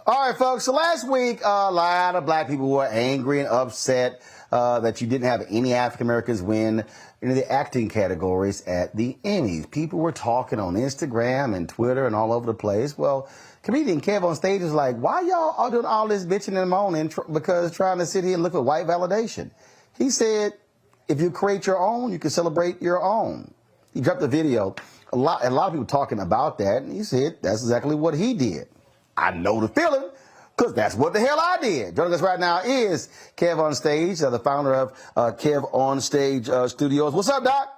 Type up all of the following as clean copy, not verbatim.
All right, folks. So last week, a lot of black people were angry and upset that you didn't have any African Americans win in the acting categories at the Emmys. People were talking on Instagram and Twitter and all over the place. Well, comedian KevOnStage is like, why y'all all doing all this bitching and moaning because trying to sit here and look for white validation? He said, if you create your own, you can celebrate your own. He dropped a video. A lot of people talking about that, and he said that's exactly what he did. I know the feeling, because that's what the hell I did. Joining us right now is KevOnStage, the founder of KevOnStage Studios. What's up, Doc?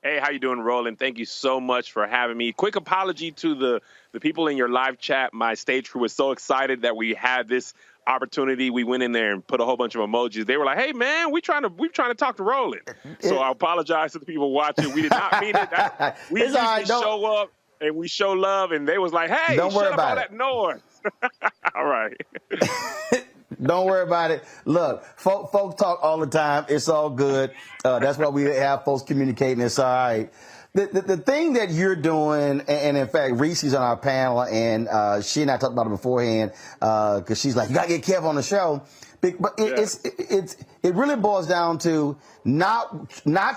Hey, how you doing, Roland? Thank you so much for having me. Quick apology to the people in your live chat. My stage crew was so excited that we had this opportunity. We went in there and put a whole bunch of emojis. They were like, "Hey, man, we're trying to talk to Roland." So I apologize to the people watching. We did not mean it. We usually show up and we show love, and they was like, "Hey, don't worry shut up about all that noise." All right. Don't worry about it. Look, folks talk all the time. It's all good. That's why we have folks communicating. It's all right. The thing that you're doing, and in fact, Reese's on our panel, and she and I talked about it beforehand, because she's like, you got to get Kev on the show. But it really boils down to not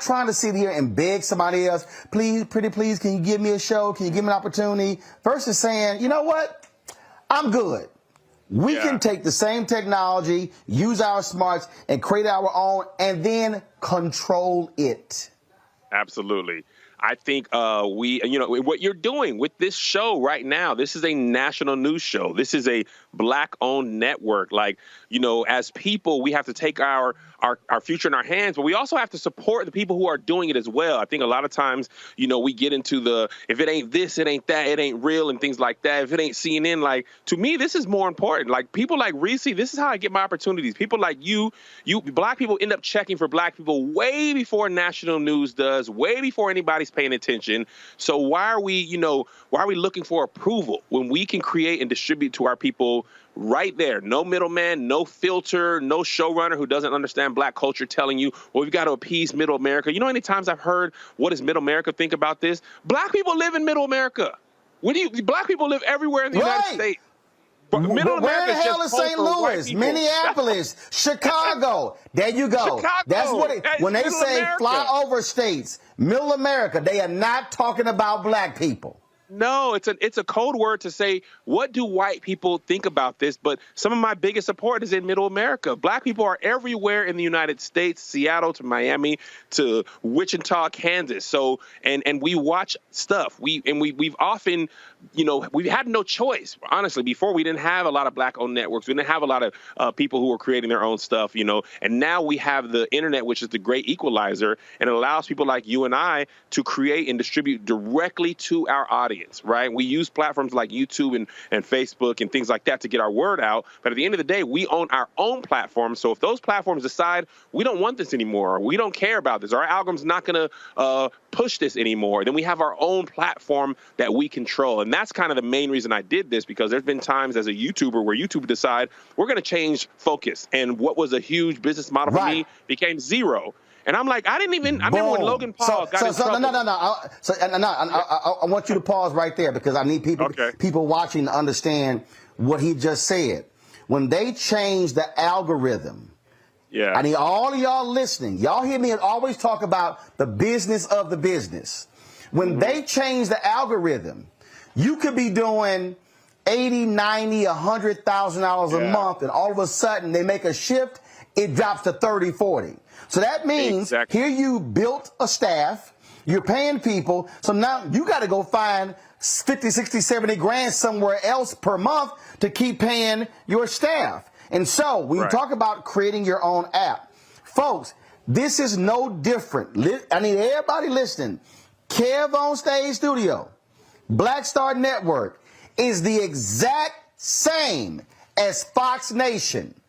trying to sit here and beg somebody else, please, pretty please, can you give me a show? Can you give me an opportunity? Versus saying, you know what? I'm good. We can take the same technology, use our smarts, and create our own, and then control it. Absolutely. I think what you're doing with this show right now, this is a national news show. This is a black-owned network. Like, as people, we have to take our future in our hands, but we also have to support the people who are doing it as well. I think a lot of times, we get into if it ain't this, it ain't that, it ain't real, and things like that. If it ain't CNN, like, to me, this is more important. Like, people like Reese, this is how I get my opportunities. People like you black people end up checking for black people way before national news does, way before anybody's paying attention. So why are we looking for approval when we can create and distribute to our people right there? No middleman, no filter, no showrunner who doesn't understand black culture telling you, well, we've got to appease middle America. You know how many times I've heard, what does middle America think about this? Black people live in middle America. Black people live everywhere in the United States. But middle where America the hell is St. Louis, Minneapolis, Chicago? There you go. Chicago. That's what when they say America. flyover states, middle America, they are not talking about black people. No, it's a code word to say, what do white people think about this? But some of my biggest support is in middle America. Black people are everywhere in the United States, Seattle to Miami to Wichita, Kansas. So and we watch stuff. We've often, we've had no choice. Honestly, before we didn't have a lot of black-owned networks. We didn't have a lot of people who were creating their own stuff, and now we have the internet, which is the great equalizer, and it allows people like you and I to create and distribute directly to our audience. Right? We use platforms like YouTube and Facebook and things like that to get our word out. But at the end of the day, we own our own platform. So if those platforms decide we don't want this anymore, we don't care about this, our algorithm's not going to push this anymore, then we have our own platform that we control. And that's kind of the main reason I did this, because there's been times as a YouTuber where YouTube decide we're going to change focus. And what was a huge business model for me became zero. And I'm like, I remember when Logan Paul got in trouble. I want you to pause right there, because I need people watching to understand what he just said. When they change the algorithm, I need all of y'all listening. Y'all hear me always talk about the business of the business. When they change the algorithm, you could be doing $80, $90, $100,000 a month, and all of a sudden they make a shift, it drops to 30, 40. So that means here you built a staff, you're paying people, so now you got to go find 50, 60, 70 grand somewhere else per month to keep paying your staff. And so when you talk about creating your own app, folks, this is no different. I need everybody listening. KevOnStage Studio, Black Star Network is the exact same as Fox Nation.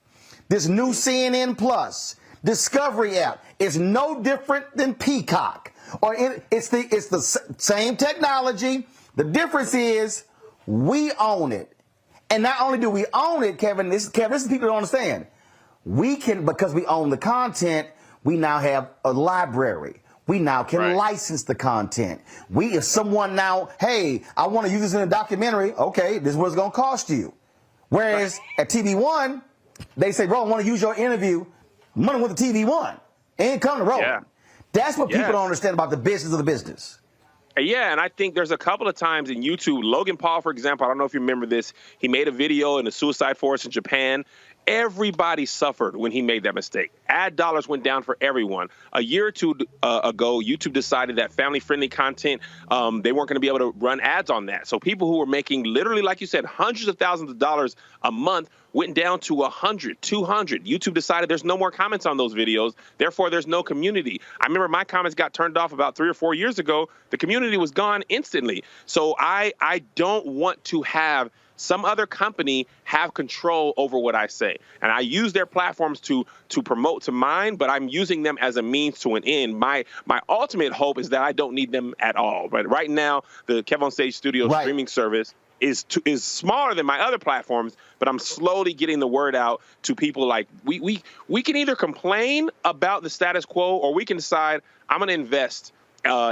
This new CNN Plus Discovery app is no different than Peacock. Or it's the same technology. The difference is we own it. And not only do we own it, Kevin, this is people don't understand. We can, because we own the content, we now have a library. We now can license the content. If someone now, hey, I want to use this in a documentary, okay, this is what it's going to cost you. Whereas at TV1, they say, Roland, want to use your interview. Money went to TV1. Ain't come to Roland. Yeah. That's what people don't understand about the business of the business. Yeah, and I think there's a couple of times in YouTube, Logan Paul, for example, I don't know if you remember this, he made a video in the suicide forest in Japan. Everybody suffered when he made that mistake. Ad dollars went down for everyone. A year or two ago, YouTube decided that family-friendly content, they weren't going to be able to run ads on that. So people who were making literally, like you said, hundreds of thousands of dollars a month went down to 100, 200. YouTube decided there's no more comments on those videos. Therefore, there's no community. I remember my comments got turned off about 3 or 4 years ago. The community was gone instantly. So I don't want to have some other company have control over what I say. And I use their platforms to promote to mine, but I'm using them as a means to an end. My ultimate hope is that I don't need them at all. But right now, the KevOnStage Studio streaming service is smaller than my other platforms, but I'm slowly getting the word out to people. Like we can either complain about the status quo, or we can decide I'm going to invest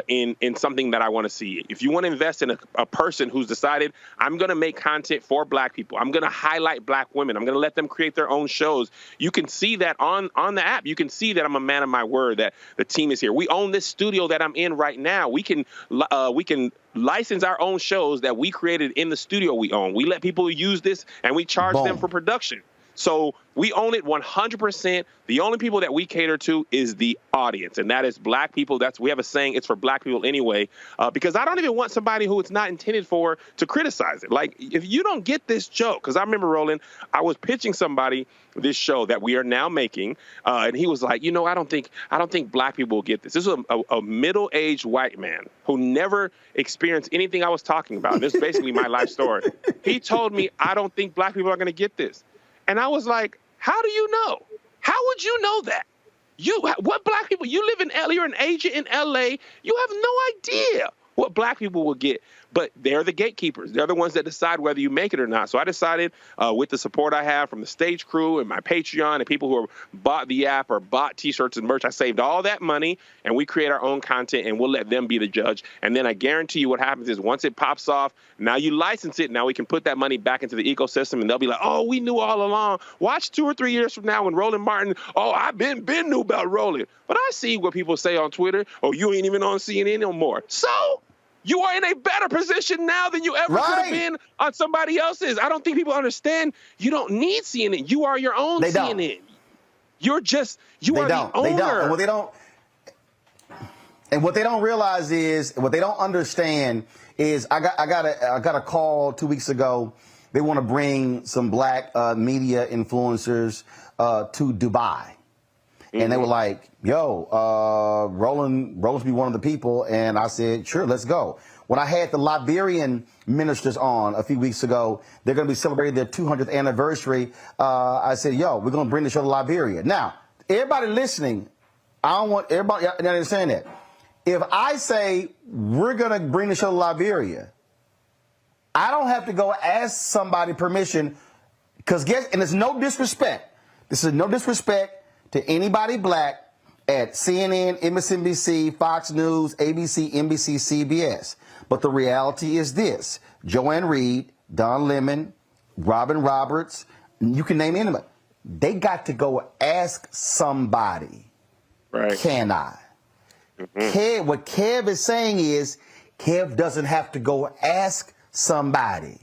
in something that I want to see. If you want to invest in a person who's decided, I'm going to make content for Black people, I'm going to highlight Black women, I'm going to let them create their own shows, you can see that on the app. You can see that I'm a man of my word, that the team is here. We own this studio that I'm in right now. We can license our own shows that we created in the studio we own. We let people use this, and we charge them for production. So we own it 100%. The only people that we cater to is the audience, and that is Black people. We have a saying, it's for Black people anyway, because I don't even want somebody who it's not intended for to criticize it. Like, if you don't get this joke, because I remember, Roland, I was pitching somebody this show that we are now making, and he was like, I don't think Black people will get this. This is a middle-aged white man who never experienced anything I was talking about. This is basically my life story. He told me, I don't think Black people are going to get this. And I was like, how do you know? How would you know that? What Black people? You live in LA, you're an agent in LA. You have no idea what Black people will get. But they're the gatekeepers. They're the ones that decide whether you make it or not. So I decided, with the support I have from the stage crew and my Patreon and people who have bought the app or bought T-shirts and merch, I saved all that money, and we create our own content, and we'll let them be the judge. And then I guarantee you what happens is, once it pops off, now you license it. Now we can put that money back into the ecosystem, and they'll be like, oh, we knew all along. Watch 2 or 3 years from now when Roland Martin, oh, I've been knew about Roland. But I see what people say on Twitter. Oh, you ain't even on CNN no more. So you are in a better position now than you ever could have been on somebody else's. I don't think people understand. You don't need CNN. You are your own CNN. You're just, you are the owner. They don't. And what they don't realize is, what they don't understand is, I got a call 2 weeks ago. They want to bring some Black media influencers to Dubai. And they were like, yo, Roland's be one of the people. And I said, sure, let's go. When I had the Liberian ministers on a few weeks ago, they're going to be celebrating their 200th anniversary. I said, yo, we're going to bring the show to Liberia. Now, everybody listening, I don't want everybody to understand that. If I say we're going to bring the show to Liberia, I don't have to go ask somebody permission, because and it's no disrespect. This is no disrespect to anybody Black at CNN, MSNBC, Fox News, ABC, NBC, CBS. But the reality is this: Joanne Reed, Don Lemon, Robin Roberts, you can name anybody. They got to go ask somebody. Right. Can I? Kev, what Kev is saying is, Kev doesn't have to go ask somebody.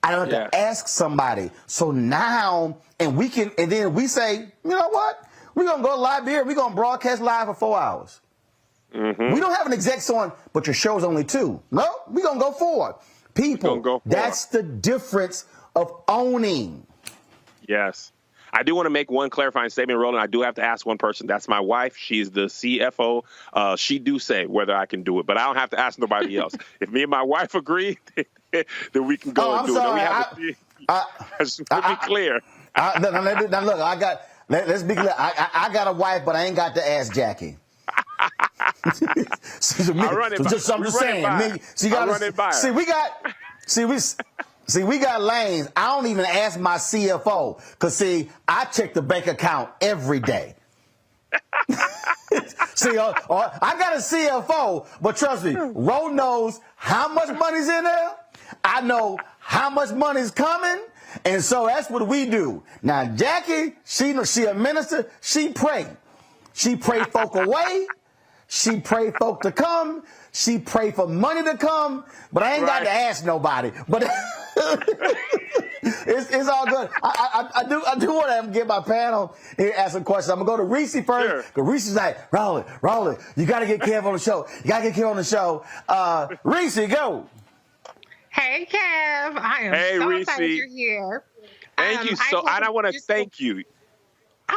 I don't have to ask somebody. So now, and then we say, you know what? We're going to go to Liberia. We're going to broadcast live for 4 hours. We don't have an exec on, but your show's only 2. No, we're going to go 4. People, that's the difference of owning. Yes. I do want to make one clarifying statement, Roland. I do have to ask one person. That's my wife. She's the CFO. She do say whether I can do it, but I don't have to ask nobody else. If me and my wife agree, then we can go and do it. Let's be clear. Now look, let's be clear. I got a wife, but I ain't got to ask Jackie. I'm just saying. We got lanes. I don't even ask my CFO, because I check the bank account every day. I got a CFO, but trust me, Ro knows how much money's in there. I know how much money's coming, And so that's what we do. Now, Jackie, she a minister. She pray. She pray folk away. She pray folk to come. She pray for money to come. But I ain't got to ask nobody. But it's all good. I do want to get my panel here, ask some questions. I'm gonna go to Reese first. Because Reese is like, Roland, you got to get Kev on the show. You got to get Kev on the show. Reese, go. Hey, Kev. I am so excited you're here. Thank you. So I want to thank you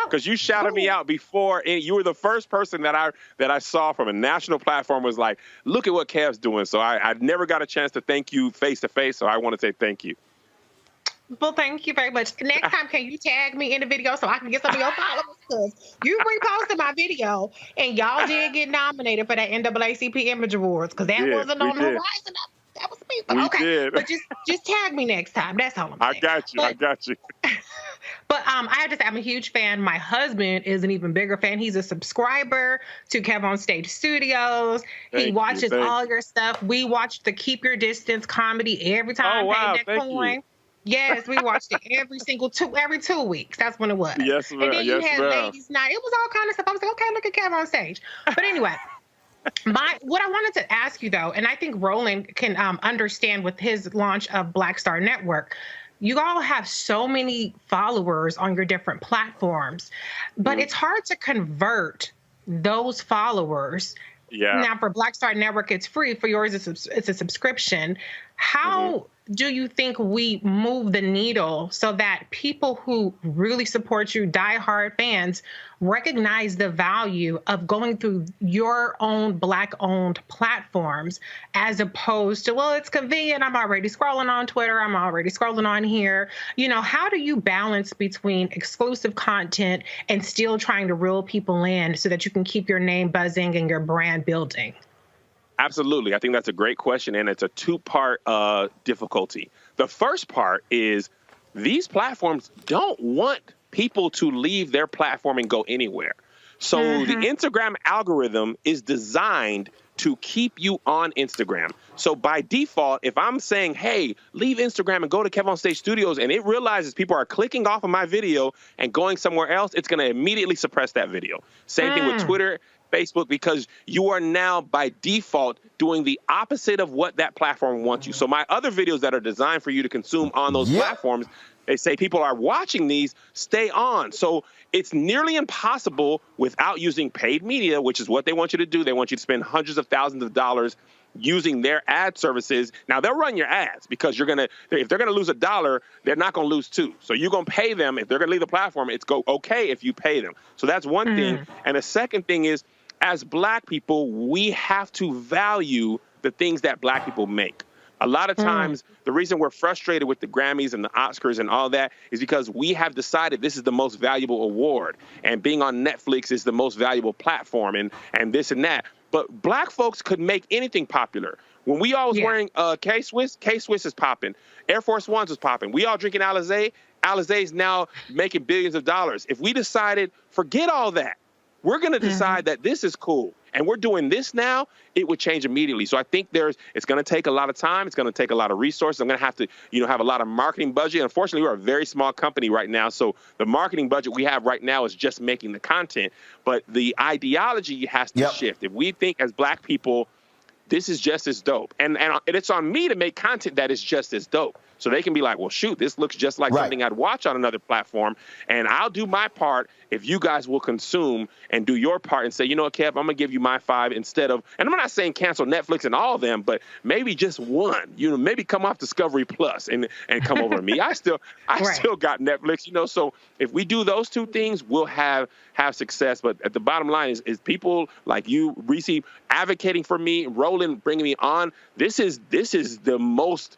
because you shouted me out before, and you were the first person that I saw from a national platform was like, look at what Kev's doing. So I never got a chance to thank you face to face. So I want to say thank you. Well, thank you very much. Next time, can you tag me in the video so I can get some of your followers? Because you reposted my video, and y'all did get nominated for that NAACP Image Awards, because that wasn't on the horizon. That was me. But okay, but just tag me next time. That's all I'm saying. I got you. But I have to say, I'm a huge fan. My husband is an even bigger fan. He's a subscriber to KevOnStage Studios. He watches all your stuff. We watch the Keep Your Distance comedy every time. Oh, wow. Thank you. Yes, we watched it every 2 weeks. That's when it was. Yes, ma'am. And then you had Ladies Night. It was all kind of stuff. I was like, okay, look at KevOnStage. But anyway, what I wanted to ask you, though, and I think Roland can understand with his launch of Black Star Network, you all have so many followers on your different platforms, but it's hard to convert those followers. Yeah. Now, for Black Star Network, it's free. For yours, it's a subscription. How do you think we move the needle so that people who really support you, diehard fans, recognize the value of going through your own Black-owned platforms as opposed to, well, it's convenient. I'm already scrolling on Twitter. I'm already scrolling on here. You know, how do you balance between exclusive content and still trying to reel people in so that you can keep your name buzzing and your brand building? Absolutely. I think that's a great question, and it's a two-part difficulty. The first part is these platforms don't want people to leave their platform and go anywhere. So the Instagram algorithm is designed to keep you on Instagram. So by default, if I'm saying, hey, leave Instagram and go to KevOnStage Studios, and it realizes people are clicking off of my video and going somewhere else, it's going to immediately suppress that video. Same thing with Twitter, Facebook, because you are now by default doing the opposite of what that platform wants you. So my other videos that are designed for you to consume on those platforms, they say people are watching these, stay on. So it's nearly impossible without using paid media, which is what they want you to do. They want you to spend hundreds of thousands of dollars using their ad services. Now, they'll run your ads because if they're going to lose $1, they're not going to lose $2. So you're going to pay them. If they're going to leave the platform, it's okay if you pay them. So that's one thing. And the second thing is, as Black people, we have to value the things that Black people make. A lot of times, the reason we're frustrated with the Grammys and the Oscars and all that is because we have decided this is the most valuable award, and being on Netflix is the most valuable platform, and this and that. But Black folks could make anything popular. When we all was wearing K-Swiss is popping. Air Force Ones was popping. We all drinking Alizé. Alizé's now making billions of dollars. If we decided, forget all that, we're going to decide that this is cool, and we're doing this now, it would change immediately. So I think it's going to take a lot of time. It's going to take a lot of resources. I'm going to have to, have a lot of marketing budget. Unfortunately, we're a very small company right now. So the marketing budget we have right now is just making the content. But the ideology has to shift. If we think as Black people, this is just as dope. And it's on me to make content that is just as dope. So they can be like, well, shoot, this looks just like something I'd watch on another platform. And I'll do my part if you guys will consume and do your part and say, you know what, Kev, I'm going to give you my 5 instead of, and I'm not saying cancel Netflix and all of them, but maybe just one, maybe come off Discovery Plus and come over to me. I still got Netflix, so if we do those two things, we'll have success. But at the bottom line is people like you, Reese, advocating for me, Roland bringing me on. This is the most,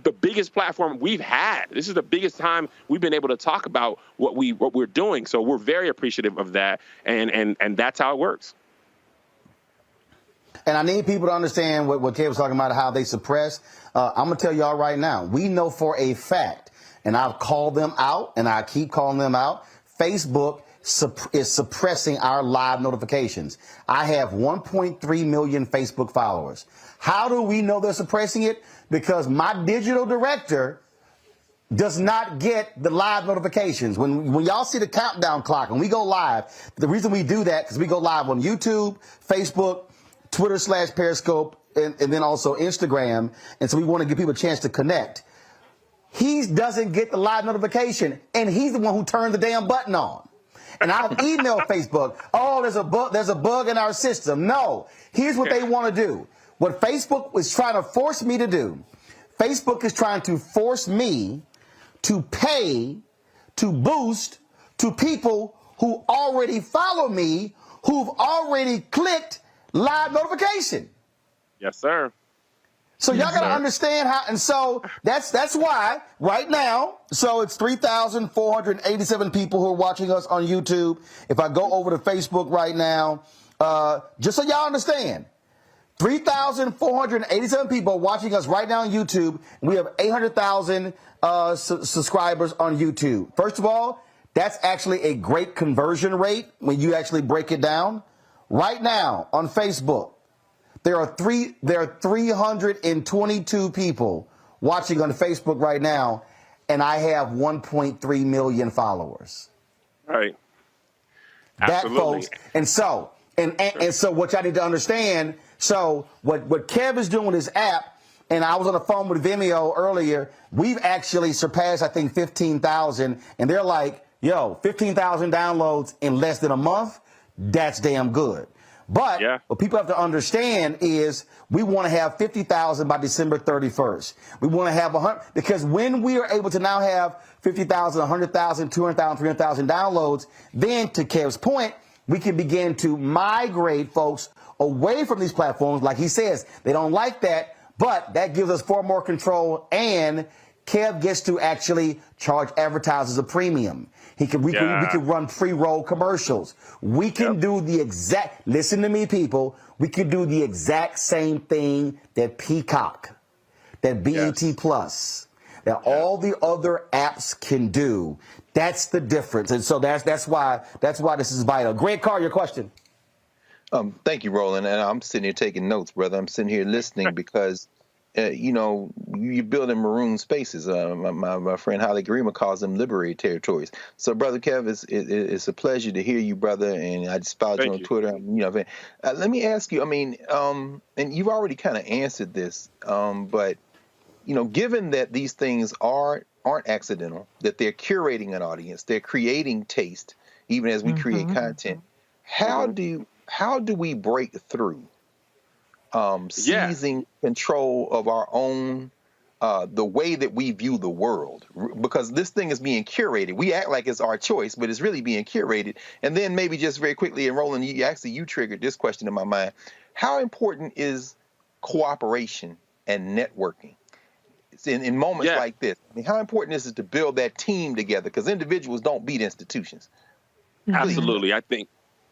the biggest platform we've had. This is the biggest time we've been able to talk about what we're doing. So we're very appreciative of that, and that's how it works. And I need people to understand what Kev was talking about, how they suppress. I'm going to tell y'all right now, we know for a fact, and I've called them out, and I keep calling them out, Facebook is suppressing our live notifications. I have 1.3 million Facebook followers. How do we know they're suppressing it? Because my digital director does not get the live notifications. When y'all see the countdown clock and we go live, the reason we do that because we go live on YouTube, Facebook, Twitter/Periscope, and then also Instagram. And so we want to give people a chance to connect. He doesn't get the live notification, and he's the one who turned the damn button on. And I've emailed Facebook, oh, there's a bug in our system. No, here's what they want to do. What Facebook is trying to force me to do, Facebook is trying to force me to pay to boost to people who already follow me, who've already clicked live notification. Yes, sir. So y'all got to understand how, and so that's why right now, so it's 3,487 people who are watching us on YouTube. If I go over to Facebook right now, just so y'all understand, 3,487 people watching us right now on YouTube. And we have 800,000 subscribers on YouTube. First of all, that's actually a great conversion rate when you actually break it down. Right now on Facebook, there are 322 people watching on Facebook right now, and I have 1.3 million followers. Right. Absolutely. That, folks. And so, and so what y'all need to understand, so what Kev is doing with his app, and I was on the phone with Vimeo earlier, we've actually surpassed, I think, 15,000, and they're like, yo, 15,000 downloads in less than a month? That's damn good. But what people have to understand is we want to have 50,000 by December 31st. We want to have 100, because when we are able to now have 50,000, 100,000, 200,000, 300,000 downloads, then to Kev's point, we can begin to migrate folks away from these platforms. Like he says, they don't like that, but that gives us far more control, and Kev gets to actually charge advertisers a premium. We can run pre-roll commercials. We can do the exact, listen to me, people, we can do the exact same thing that Peacock, that BET Plus, that all the other apps can do. That's the difference. And so that's why this is vital. Greg Carr, your question. Thank you, Roland. And I'm sitting here taking notes, brother. I'm sitting here listening because you're building maroon spaces. My friend Holly Grima calls them liberated territories. So, Brother Kev, it's a pleasure to hear you, brother. And I just followed you on Twitter. Let me ask you, and you've already kind of answered this, but, given that these things aren't accidental, that they're curating an audience, they're creating taste, even as we create content, how do we break through? Seizing control of our own, the way that we view the world, because this thing is being curated. We act like it's our choice, but it's really being curated. And then maybe just very quickly, and Roland, you triggered this question in my mind. How important is cooperation and networking in moments like this? How important is it to build that team together? Because individuals don't beat institutions. Absolutely.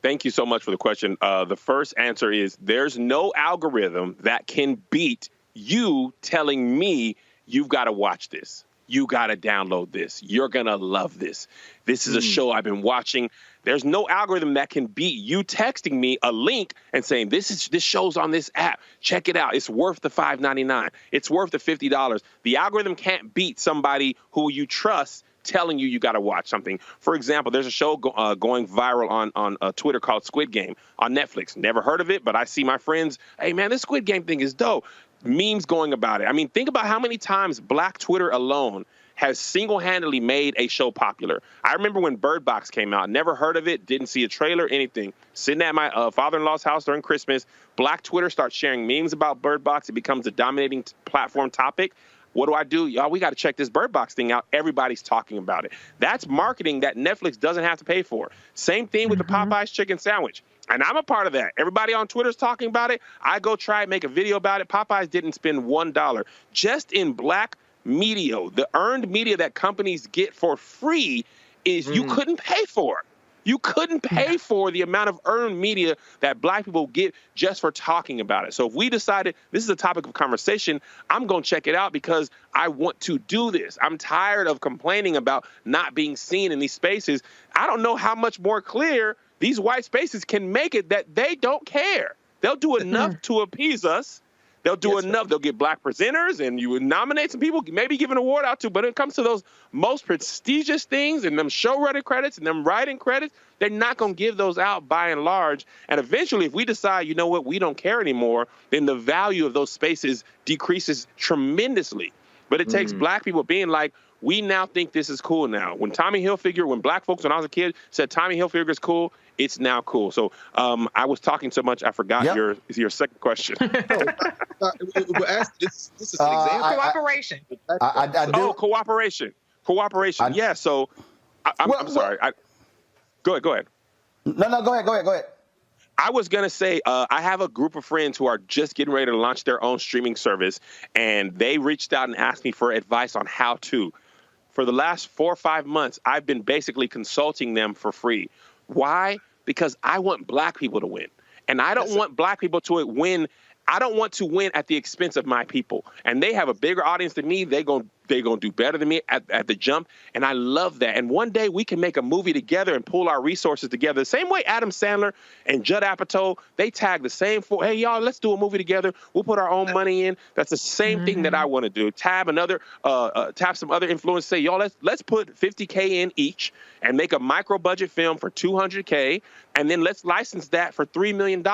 Thank you so much for the question. The first answer is there's no algorithm that can beat you telling me you've got to watch this. You got to download this. You're going to love this. This is a show I've been watching. There's no algorithm that can beat you texting me a link and saying, this show's on this app. Check it out. It's worth the $5.99. It's worth the $50. The algorithm can't beat somebody who you trust telling you got to watch something. For example, there's a show going viral on Twitter called Squid Game on Netflix. Never heard of it, but I see my friends, hey, man, this Squid Game thing is dope. Memes going about it. Think about how many times Black Twitter alone has single-handedly made a show popular. I remember when Bird Box came out, never heard of it, didn't see a trailer, anything. Sitting at my father-in-law's house during Christmas, Black Twitter starts sharing memes about Bird Box. It becomes a dominating platform topic. What do? Y'all, we got to check this Bird Box thing out. Everybody's talking about it. That's marketing that Netflix doesn't have to pay for. Same thing with the Popeyes chicken sandwich. And I'm a part of that. Everybody on Twitter's talking about it. I go try it, make a video about it. Popeyes didn't spend $1. Just in Black media, the earned media that companies get for free is you couldn't pay for. You couldn't pay for the amount of earned media that Black people get just for talking about it. So if we decided this is a topic of conversation, I'm going to check it out because I want to do this. I'm tired of complaining about not being seen in these spaces. I don't know how much more clear these white spaces can make it that they don't care. They'll do enough to appease us They'll do enough. They'll get black presenters, and you would nominate some people, maybe give an award out to. But when it comes to those most prestigious things and them showrunner credits and them writing credits, they're not going to give those out by and large. And eventually, if we decide, you know what, we don't care anymore, then the value of those spaces decreases tremendously. But it takes black people being like, we now think this is cool now. When Tommy Hilfiger, when black folks, when I was a kid, said Tommy Hilfiger is cool, it's now cool. So I was talking so much, I forgot your second question. This is an example. Cooperation. I do. Cooperation. Cooperation. Yeah. So I'm sorry. Go ahead. No, go ahead. I was going to say, I have a group of friends who are just getting ready to launch their own streaming service, and they reached out and asked me for advice on how to. For the last 4 or 5 months, I've been basically consulting them for free. Why? Because I want black people to win. And I don't want black people to win. I don't want to win at the expense of my people. And they have a bigger audience than me. They're going to do better than me at the jump. And I love that. And one day we can make a movie together and pool our resources together. The same way Adam Sandler and Judd Apatow, they tag the same for, hey, y'all, let's do a movie together. We'll put our own money in. That's the same thing that I want to do. Tab some other influencers, say, y'all, let's put $50K in each and make a micro budget film for $200K. And then let's license that for $3 million,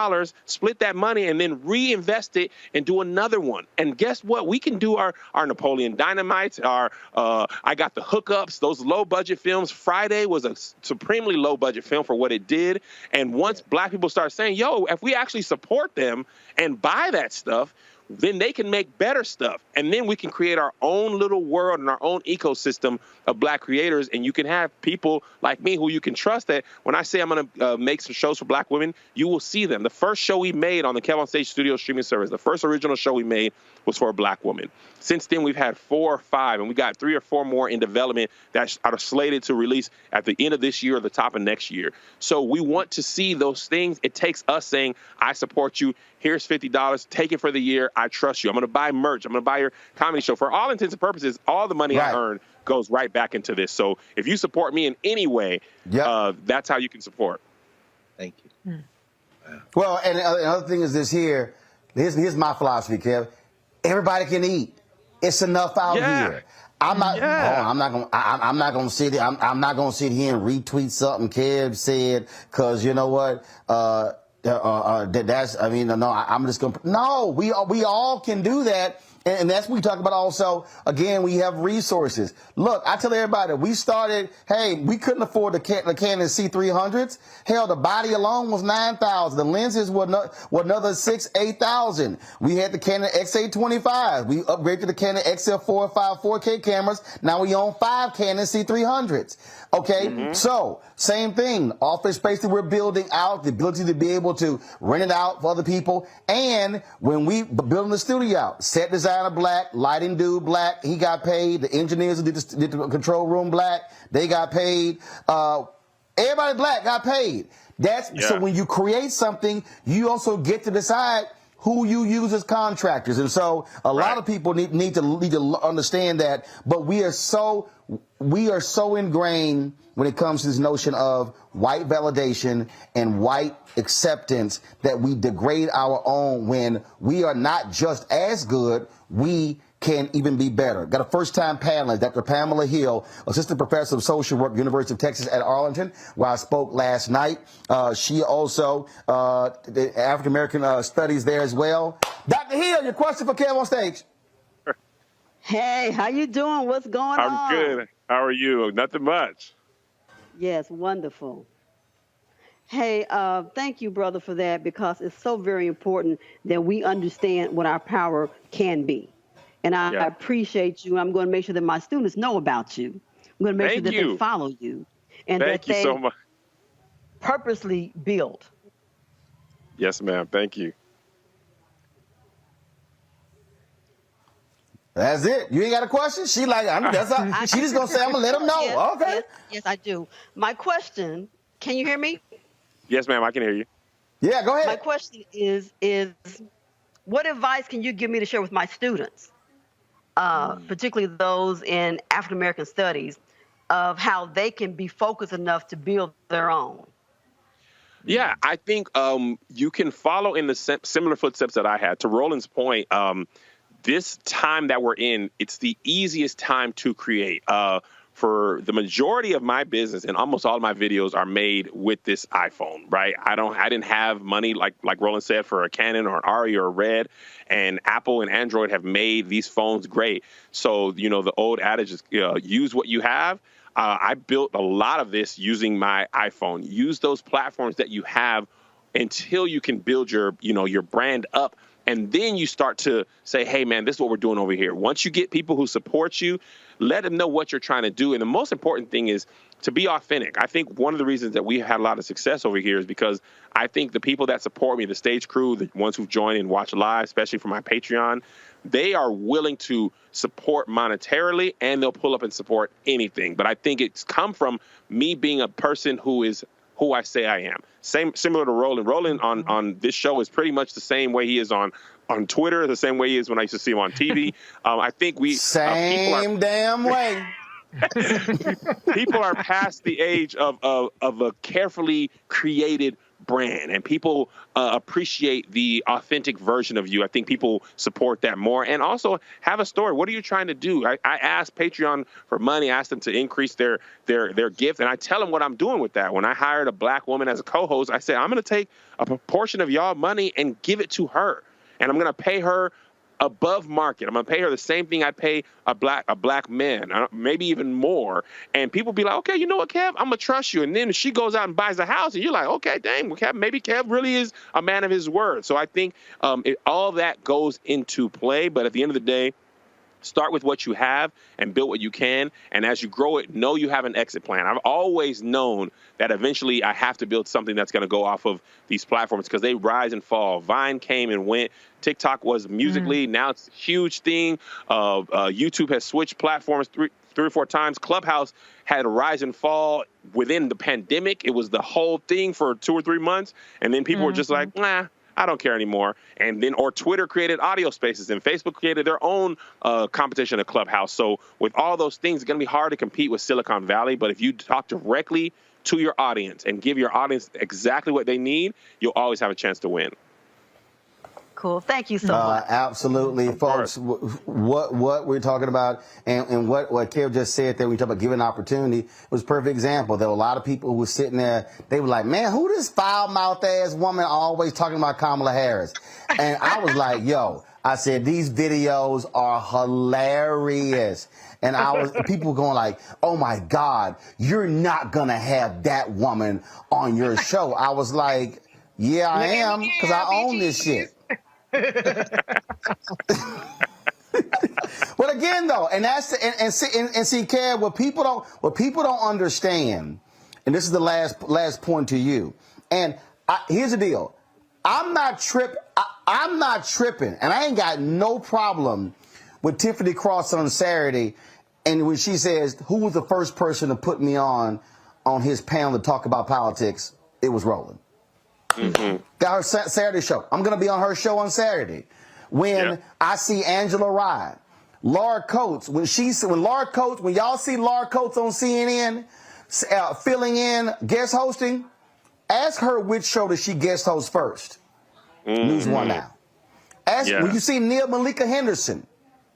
split that money, and then reinvest it and do another one. And guess what? We can do our Napoleon Dynamite, our I Got the Hookups, those low-budget films. Friday was a supremely low-budget film for what it did. And once black people start saying, yo, if we actually support them and buy that stuff, then they can make better stuff. And then we can create our own little world and our own ecosystem of black creators. And you can have people like me who you can trust that when I say I'm going to make some shows for black women, you will see them. The first show we made on the KevOnStage Studio streaming service, the first original show we made was for a black woman. Since then, we've had 4 or 5, and we got 3 or 4 more in development that are slated to release at the end of this year or the top of next year. So we want to see those things. It takes us saying, I support you. Here's $50. Take it for the year. I trust you. I'm going to buy merch. I'm going to buy your comedy show. For all intents and purposes, all the money I earn goes right back into this. So if you support me in any way, that's how you can support. Thank you. Well, and another thing is this here. Here's my philosophy, Kev. Everybody can eat. It's enough out here. I'm not gonna sit here. I'm not gonna sit here and retweet something Kev said because you know what? That's. I mean, no. I'm just gonna. No, we all can do that. And that's what we talk about also. Again, we have resources. Look, I tell everybody, we started, hey, we couldn't afford the Canon C300s. Hell, the body alone was $9,000. The lenses were another $8,000. We had the Canon XA25. We upgraded to the Canon XL4 and 5 4K cameras. Now we own 5 Canon C300s. Okay, so same thing. Office space that we're building out, the ability to be able to rent it out for other people. And when we building the studio out, set designer black, lighting dude black, he got paid. The engineers who did the control room black, they got paid. Everybody black got paid. So when you create something, you also get to decide who you use as contractors. And so a lot of people need to understand that, but we are so ingrained when it comes to this notion of white validation and white acceptance that we degrade our own when we are not just as good, we can even be better. Got a first-time panelist, Dr. Pamela Hill, Assistant Professor of Social Work, University of Texas at Arlington, where I spoke last night. She also, the African-American studies there as well. Dr. Hill, your question for KevOnStage. Hey, how you doing? What's going on? I'm good. How are you? Nothing much. Yes, wonderful. Hey, thank you, brother, for that, because it's so very important that we understand what our power can be. And I appreciate you. I'm going to make sure that my students know about you. I'm going to make sure that they follow you. And Thank you so much. Purposely build. Yes, ma'am. Thank you. That's it. You ain't got a question? She like, she just going to say, I'm going to let them know. Yes, okay. Yes, I do. My question, can you hear me? Yes, ma'am. I can hear you. Yeah, go ahead. My question is what advice can you give me to share with my students, particularly those in African-American studies, of how they can be focused enough to build their own? Yeah, I think you can follow in the similar footsteps that I had. To Roland's point, this time that we're in, it's the easiest time to create. For the majority of my business and almost all of my videos are made with this iPhone, right? I didn't have money like Roland said for a Canon or an Ari or a Red, and Apple and Android have made these phones great. So, the old adage is use what you have. I built a lot of this using my iPhone. Use those platforms that you have until you can build your brand up. And then you start to say, hey, man, this is what we're doing over here. Once you get people who support you, let them know what you're trying to do. And the most important thing is to be authentic. I think one of the reasons that we had a lot of success over here is because I think the people that support me, the stage crew, the ones who've joined and watch live, especially for my Patreon, they are willing to support monetarily, and they'll pull up and support anything. But I think it's come from me being a person who is who I say I am. Similar to Roland. Roland on this show is pretty much the same way he is on Twitter, the same way he is when I used to see him on TV. I think we damn way. People are past the age of a carefully created brand, and people appreciate the authentic version of you. I think people support that more, and also have a story. What are you trying to do? I asked Patreon for money. I asked them to increase their gift, and I tell them what I'm doing with that. When I hired a black woman as a co-host, I said, I'm going to take a proportion of y'all money and give it to her, and I'm going to pay her above market. I'm going to pay her the same thing I pay a black man, maybe even more. And people be like, okay, you know what, Kev? I'm going to trust you. And then she goes out and buys a house, and you're like, okay, dang, Kev, maybe Kev really is a man of his word. So I think all that goes into play. But at the end of the day, start with what you have and build what you can. And as you grow it, know you have an exit plan. I've always known that eventually I have to build something that's going to go off of these platforms because they rise and fall. Vine came and went. TikTok was Musical.ly. Now it's a huge thing. YouTube has switched platforms three or four times. Clubhouse had a rise and fall within the pandemic. It was the whole thing for 2 or 3 months. And then people were just like, nah, I don't care anymore. And then, or Twitter created audio spaces, and Facebook created their own competition at Clubhouse. So with all those things, it's going to be hard to compete with Silicon Valley. But if you talk directly to your audience and give your audience exactly what they need, you'll always have a chance to win. Cool. Thank you so much. Absolutely, folks. What we're talking about and what Kev just said there, we talk about giving opportunity, was a perfect example. There were a lot of people who were sitting there, they were like, man, who this foul-mouthed ass woman always talking about Kamala Harris? And I was like, yo, I said, these videos are hilarious. And people were going like, oh my God, you're not going to have that woman on your show. I was like, yeah, I am, because I own this shit. But again, though, and that's and see, Kev, what people don't understand, and this is the last point to you. And here's the deal: I'm not tripping, and I ain't got no problem with Tiffany Cross on Saturday, and when she says, "Who was the first person to put me on his panel to talk about politics?" It was Roland. Got her Saturday show. I'm going to be on her show on Saturday. When I see Angela Rye, Laura Coates, when y'all see Laura Coates on CNN filling in guest hosting, ask her which show does she guest host first. News One now. When you see Neil Malika Henderson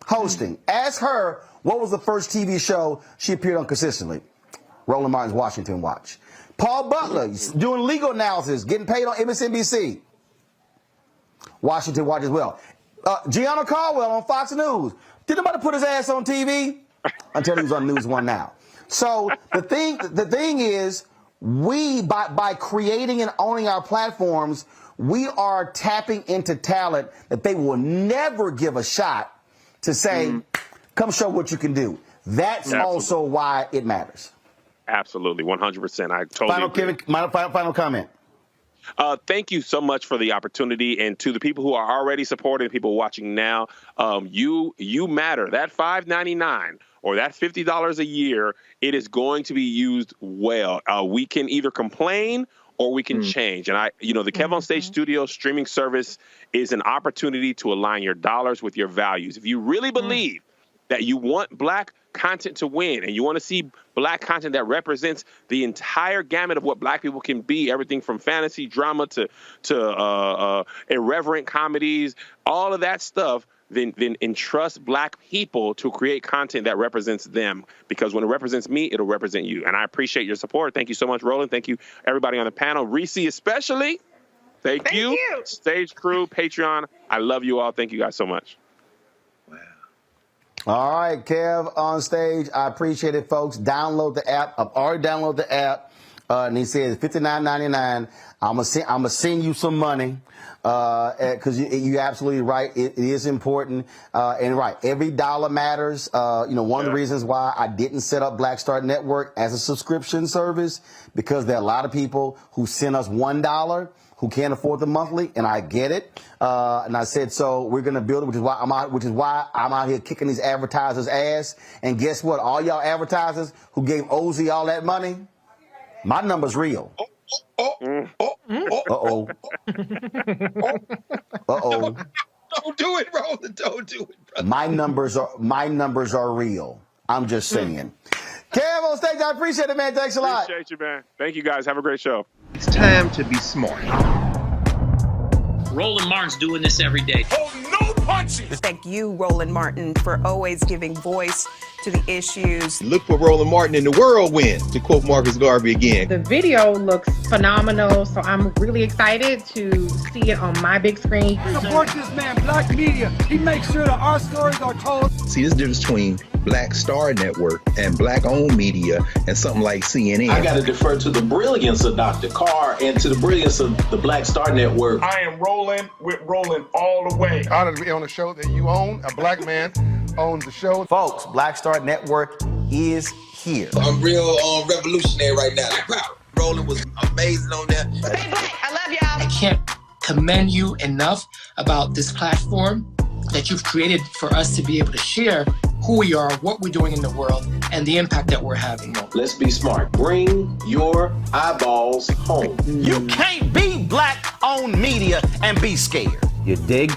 hosting, ask her what was the first TV show she appeared on consistently. Roland Martin's Washington Watch. Paul Butler doing legal analysis, getting paid on MSNBC. Washington Watch as well. Gianna Caldwell on Fox News. Did nobody put his ass on TV? Until he was on News One now. So the thing is, we by creating and owning our platforms, we are tapping into talent that they will never give a shot to say, come show what you can do. That's also why it matters. Absolutely, 100%. I totally agree. Final comment. Thank you so much for the opportunity, and to the people who are already supporting, people watching now, you matter. That $5.99 or that $50 a year, it is going to be used well. We can either complain or we can change. And the KevOnStage Studio streaming service is an opportunity to align your dollars with your values. If you really believe that you want Black content to win, and you want to see Black content that represents the entire gamut of what Black people can be, everything from fantasy, drama to irreverent comedies, all of that stuff, then entrust Black people to create content that represents them. Because when it represents me, it'll represent you. And I appreciate your support. Thank you so much, Roland. Thank you, everybody on the panel. Reese especially. Thank you. Stage crew, Patreon. I love you all. Thank you guys so much. All right, Kev on stage. I appreciate it, folks. Download the app. I've already downloaded the app. And he says $59.99. I'm gonna send you some money because you're absolutely right. It is important. And right, every dollar matters. One of the reasons why I didn't set up Black Star Network as a subscription service, because there are a lot of people who send us $1 who can't afford the monthly, and I get it. And I said, so we're gonna build it, which is why I'm out here kicking these advertisers' ass. And guess what? All y'all advertisers who gave Ozzy all that money, my number's real. Uh-oh. Don't do it, Roland. Don't do it, brother. My numbers are real. I'm just saying. Kev on stage, I appreciate it, man. Thanks a lot. Appreciate you, man. Thank you, guys. Have a great show. It's time to be smart. Roland Martin's doing this every day. Oh, no punching! Thank you, Roland Martin, for always giving voice to the issues. Look for Roland Martin in the whirlwind, to quote Marcus Garvey again. The video looks phenomenal, so I'm really excited to see it on my big screen. Support this man, Black media. He makes sure that our stories are told. See, this difference between Black Star Network and Black-owned media and something like CNN. I got to defer to the brilliance of Dr. Carr and to the brilliance of the Black Star Network. I am rolling with Roland all the way. Honored to be on a show that you own. A Black man owns the show. Folks, Black Star Network is here. I'm real revolutionary right now. Roland was amazing on there. Stay Black. I love y'all. I can't commend you enough about this platform that you've created for us to be able to share who we are, what we're doing in the world, and the impact that we're having. Let's be smart. Bring your eyeballs home. You can't be Black-owned media and be scared. You dig?